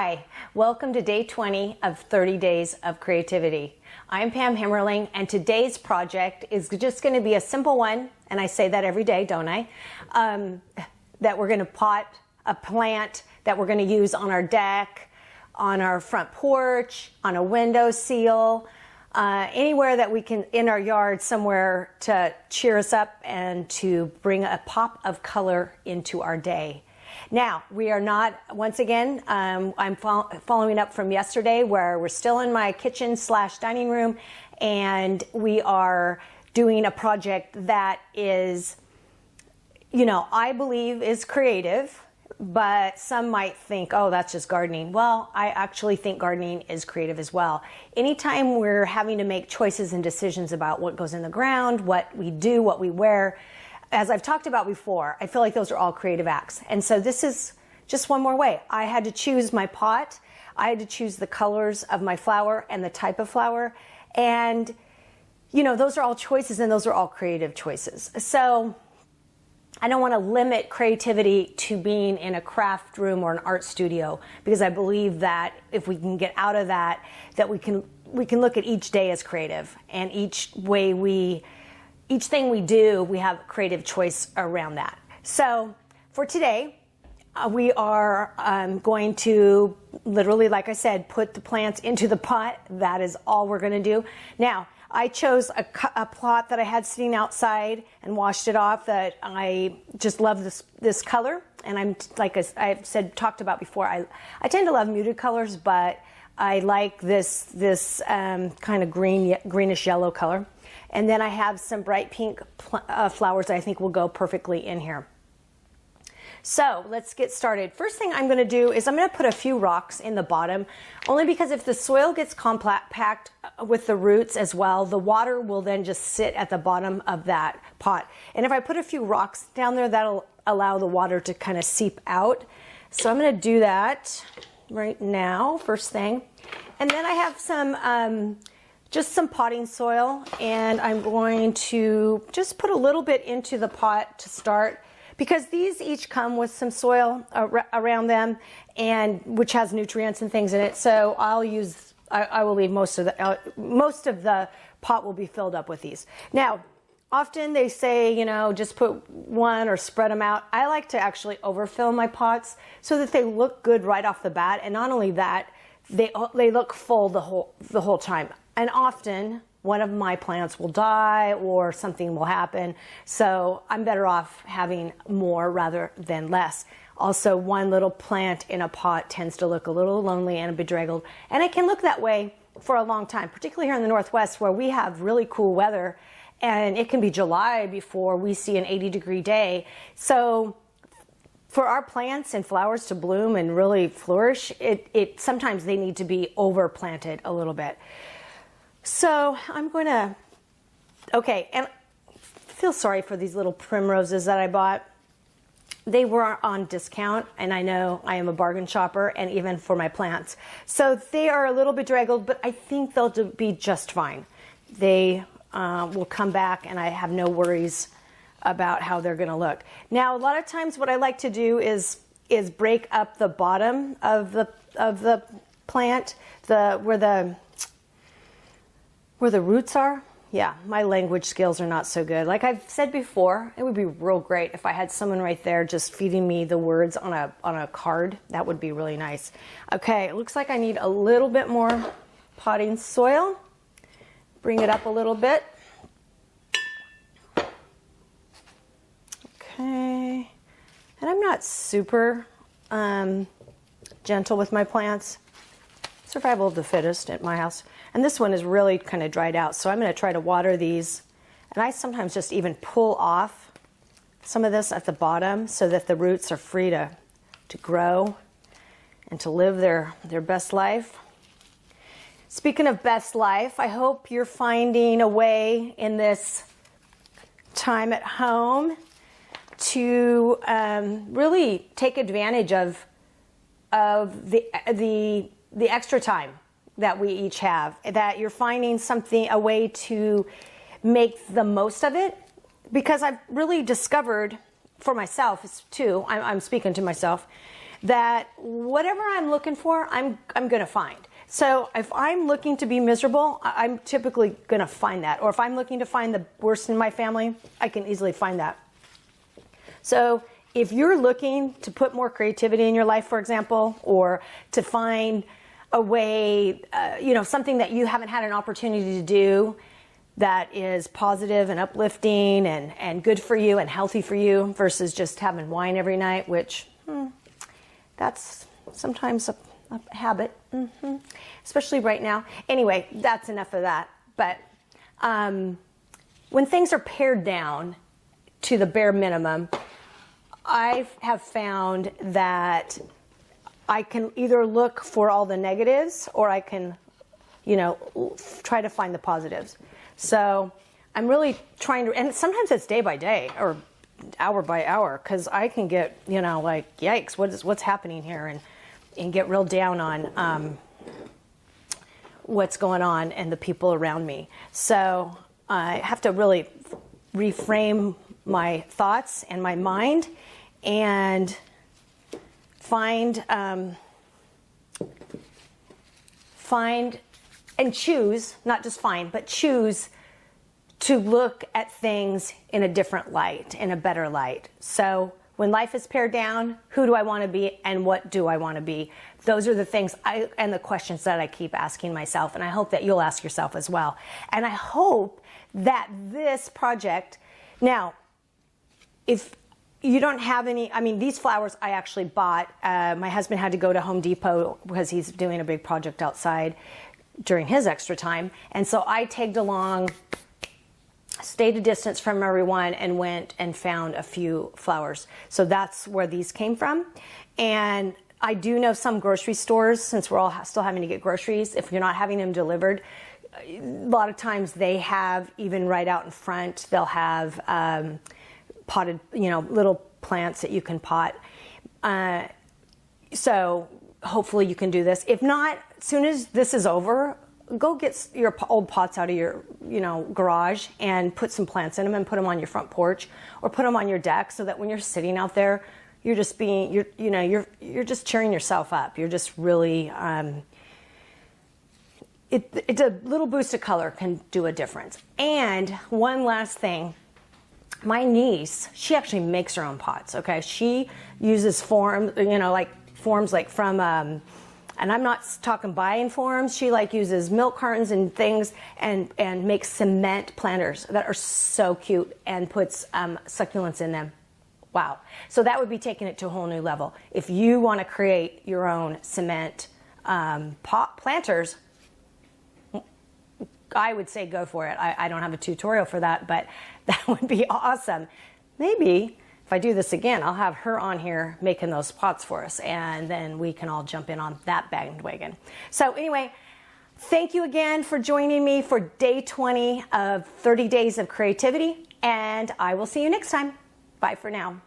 Hi, welcome to day 20 of 30 Days of Creativity. I'm Pam Himmerling, and today's project is just going to be a simple one, and I say that every day, don't I? That we're going to pot a plant that we're going to use on our deck, on our front porch, on a windowsill, anywhere that we can, in our yard, somewhere to cheer us up and to bring a pop of color into our day. Now, we are not, once again, I'm following up from yesterday where we're still in my kitchen / dining room, and we are doing a project that is, I believe is creative, but some might think, oh, that's just gardening. Well, I actually think gardening is creative as well. Anytime we're having to make choices and decisions about what goes in the ground, what we do, what we wear, as I've talked about before, I feel like those are all creative acts. And so this is just one more way. I had to choose my pot. I had to choose the colors of my flower and the type of flower. And, those are all choices, and those are all creative choices. So I don't want to limit creativity to being in a craft room or an art studio, because I believe that if we can get out of that, that we can look at each day as creative, and each thing we do, we have creative choice around that. So for today, we are going to literally, like I said, put the plants into the pot. That is all we're going to do. Now, I chose a plot that I had sitting outside and washed it off that I just love this color. And I'm, like I've talked about before, I tend to love muted colors, but I like this kind of greenish yellow color. And then I have some bright pink flowers that I think will go perfectly in here. So let's get started. First thing I'm going to do is I'm going to put a few rocks in the bottom, only because if the soil gets compact with the roots as well, the water will then just sit at the bottom of that pot. And if I put a few rocks down there, that'll allow the water to kind of seep out. So I'm going to do that right now, first thing. And then I have just some potting soil, and I'm going to just put a little bit into the pot to start, because these each come with some soil around them, and which has nutrients and things in it. So I will leave most of the pot will be filled up with these. Now, often they say, just put one or spread them out. I like to actually overfill my pots so that they look good right off the bat, and not only that, they look full the whole time. And often one of my plants will die or something will happen. So I'm better off having more rather than less. Also, one little plant in a pot tends to look a little lonely and bedraggled. And it can look that way for a long time, particularly here in the Northwest where we have really cool weather. And it can be July before we see an 80-degree day. So for our plants and flowers to bloom and really flourish, sometimes they need to be overplanted a little bit. So I'm going to, and I feel sorry for these little primroses that I bought. They were on discount, and I know I am a bargain shopper, and even for my plants. So they are a little bedraggled, but I think they'll be just fine. They will come back, and I have no worries about how they're going to look. Now, a lot of times what I like to do is break up the bottom of the plant, where the roots are. Yeah, my language skills are not so good. Like I've said before, it would be real great if I had someone right there just feeding me the words on a card. That would be really nice. Okay, it looks like I need a little bit more potting soil. Bring it up a little bit. Okay, and I'm not super gentle with my plants. Survival of the fittest at my house. And this one is really kind of dried out, so I'm going to try to water these. And I sometimes just even pull off some of this at the bottom so that the roots are free to grow and to live their best life. Speaking of best life, I hope you're finding a way in this time at home to really take advantage of the extra time that we each have, that you're finding a way to make the most of it, because I've really discovered for myself too, I'm speaking to myself, that whatever I'm looking for, I'm going to find. So if I'm looking to be miserable, I'm typically going to find that. Or if I'm looking to find the worst in my family, I can easily find that. So if you're looking to put more creativity in your life, for example, or to find a way, something that you haven't had an opportunity to do that is positive and uplifting and good for you and healthy for you versus just having wine every night, which that's sometimes a habit, especially right now. Anyway, that's enough of that. But when things are pared down to the bare minimum, I have found that I can either look for all the negatives or I can, try to find the positives. So I'm really trying to, and sometimes it's day by day or hour by hour, because I can get, like, yikes, what's happening here, and get real down on what's going on and the people around me. So I have to really reframe my thoughts and my mind and find and choose, not just find, but choose to look at things in a different light, in a better light. So when life is pared down, who do I want to be and what do I want to be? Those are the things and the questions that I keep asking myself, and I hope that you'll ask yourself as well. And I hope that this project, now, if you don't have any, these flowers I actually bought. My husband had to go to Home Depot because he's doing a big project outside during his extra time. And so I tagged along, stayed a distance from everyone, and went and found a few flowers. So that's where these came from. And I do know some grocery stores, since we're all still having to get groceries, if you're not having them delivered, a lot of times they have, even right out in front, they'll have potted, little plants that you can pot. So hopefully you can do this. If not, as soon as this is over, go get your old pots out of your, garage and put some plants in them and put them on your front porch or put them on your deck, so that when you're sitting out there, you're just being, you're just cheering yourself up. You're just really, it's a little boost of color can do a difference. And one last thing. My niece, she actually makes her own pots, okay? She uses forms, forms like from, and I'm not talking buying forms. She uses milk cartons and things and makes cement planters that are so cute and puts succulents in them. Wow. So that would be taking it to a whole new level. If you want to create your own cement pot planters, I would say go for it. I don't have a tutorial for that, but that would be awesome. Maybe if I do this again, I'll have her on here making those pots for us, and then we can all jump in on that bandwagon. So anyway, thank you again for joining me for day 20 of 30 Days of Creativity, and I will see you next time. Bye for now.